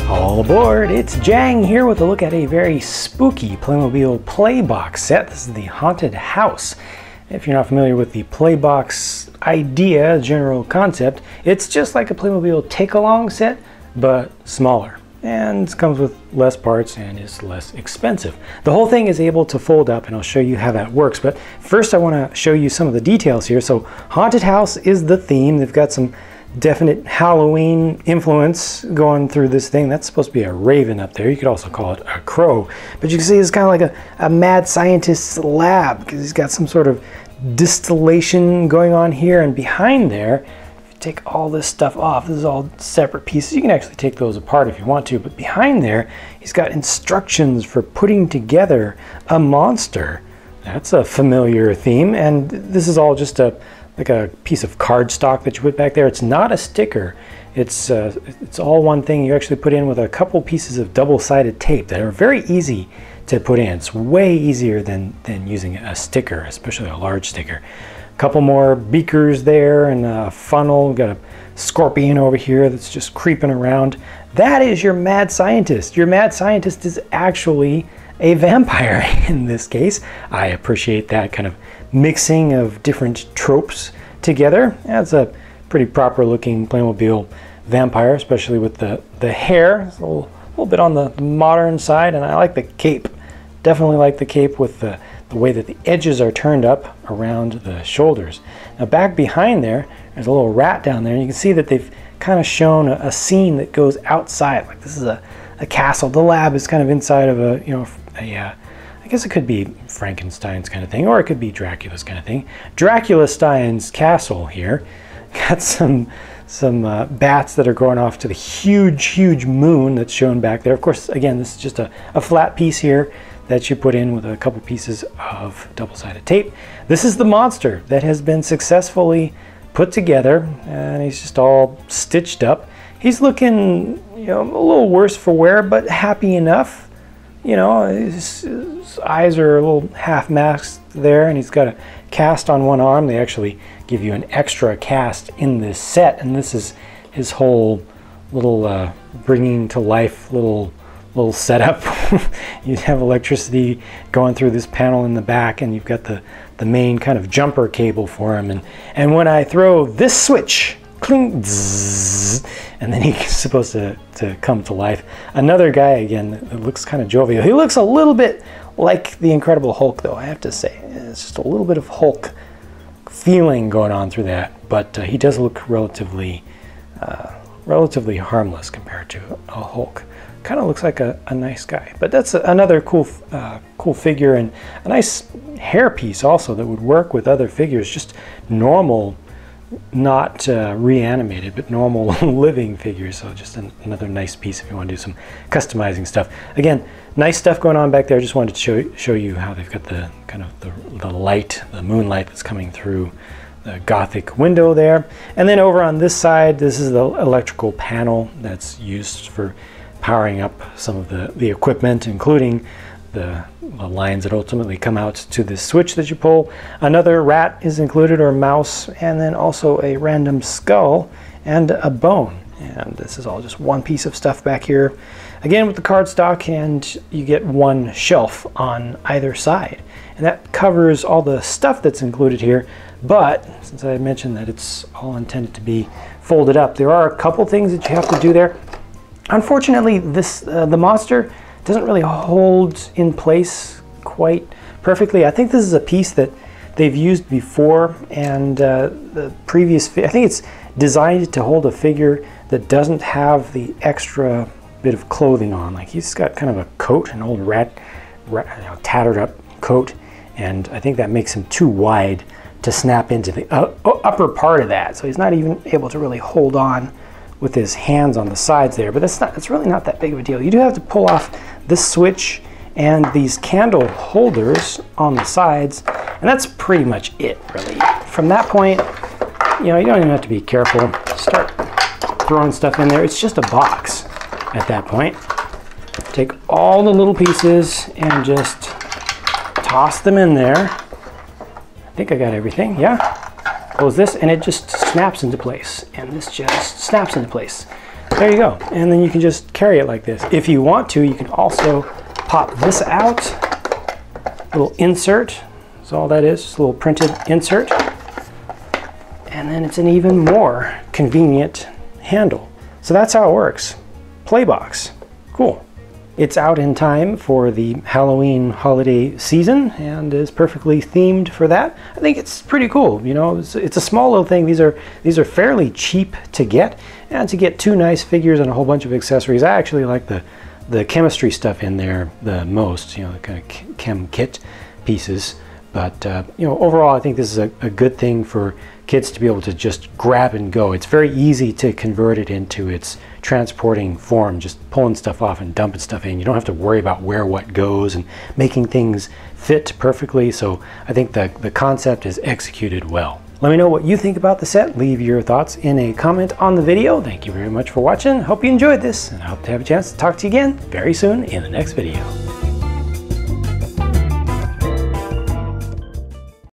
All aboard, it's Jang here with a look at a very spooky Playmobil Playbox set. This is the Haunted House. If you're not familiar with the Playbox idea, general concept, it's just like a Playmobil take-along set, but smaller. And comes with less parts and is less expensive. The whole thing is able to fold up, and I'll show you how that works. But first I want to show you some of the details here. So Haunted House is the theme. They've got some definite Halloween influence going through this thing. That's supposed to be a raven up there. You could also call it a crow. But you can see it's kind of like a mad scientist's lab, because he's got some sort of distillation going on here. And behind there, if you take all this stuff off, this is all separate pieces. You can actually take those apart if you want to. But behind there, he's got instructions for putting together a monster. That's a familiar theme. And this is all just like a piece of cardstock that you put back there. It's not a sticker. It's all one thing you actually put in with a couple pieces of double-sided tape that are very easy to put in. It's way easier than using a sticker, especially a large sticker. A couple more beakers there and a funnel. We've got a scorpion over here that's just creeping around. That is your mad scientist. Your mad scientist is actually a vampire in this case. I appreciate that kind of mixing of different tropes together. That's a pretty proper looking Playmobil vampire, especially with the hair. It's a little bit on the modern side, and I like the cape. Definitely like the cape with the way that the edges are turned up around the shoulders. Now back behind there, there's a little rat down there, and you can see that they've kind of shown a scene that goes outside. Like this is a castle. The lab is kind of inside of I guess it could be Frankenstein's kind of thing, or it could be Dracula's kind of thing. Dracula-Stein's castle here. Got some bats that are going off to the huge moon that's shown back there. Of course, again, this is just a flat piece here that you put in with a couple pieces of double-sided tape. This is the monster that has been successfully put together, and he's just all stitched up. He's looking, a little worse for wear, but happy enough. His eyes are a little half masked there, and he's got a cast on one arm. They actually give you an extra cast in this set, and this is his whole little bringing to life little setup. You have electricity going through this panel in the back, and you've got the main kind of jumper cable for him. And when I throw this switch, cling, zzz, and then he's supposed to come to life. Another guy, again, that looks kind of jovial. He looks a little bit like the Incredible Hulk, though, I have to say. It's just a little bit of Hulk feeling going on through that, but he does look relatively harmless compared to a Hulk. Kind of looks like a nice guy. But that's another cool figure, and a nice hair piece also that would work with other figures, just normal, not reanimated, but normal living figures. So just another nice piece if you want to do some customizing stuff. Again, nice stuff going on back there. Just wanted to show you how they've got the kind of the light, the moonlight that's coming through the Gothic window there. And then over on this side, this is the electrical panel that's used for powering up some of the equipment, including the lines that ultimately come out to this switch that you pull. Another rat is included, or mouse, and then also a random skull and a bone. And this is all just one piece of stuff back here. Again with the cardstock, and you get one shelf on either side. And that covers all the stuff that's included here. But since I mentioned that it's all intended to be folded up, there are a couple things that you have to do there. Unfortunately, the monster doesn't really hold in place quite perfectly. I think this is a piece that they've used before, and the previous, I think it's designed to hold a figure that doesn't have the extra bit of clothing on. Like he's got kind of a coat, an old tattered up coat, and I think that makes him too wide to snap into the upper part of that. So he's not even able to really hold on with his hands on the sides there, but it's really not that big of a deal. You do have to pull off this switch and these candle holders on the sides, and that's pretty much it, really. From that point, you don't even have to be careful. Start throwing stuff in there. It's just a box at that point. Take all the little pieces and just toss them in there. I think I got everything, yeah. Close this, and it just snaps into place, and this just snaps into place. There you go. And then you can just carry it like this. If you want to, you can also pop this out. Little insert. That's all that is, just a little printed insert. And then it's an even more convenient handle. So that's how it works. Playbox. Cool. It's out in time for the Halloween holiday season and is perfectly themed for that. I think it's pretty cool. You know, it's a small little thing. These are fairly cheap to get, and to get 2 nice figures and a whole bunch of accessories. I actually like the chemistry stuff in there the most. You know, the kind of chem kit pieces. But you know, overall, I think this is a good thing for kids to be able to just grab and go. It's very easy to convert it into its transporting form, just pulling stuff off and dumping stuff in. You don't have to worry about where what goes and making things fit perfectly. So I think the concept is executed well. Let me know what you think about the set. Leave your thoughts in a comment on the video. Thank you very much for watching. Hope you enjoyed this, and I hope to have a chance to talk to you again very soon in the next video.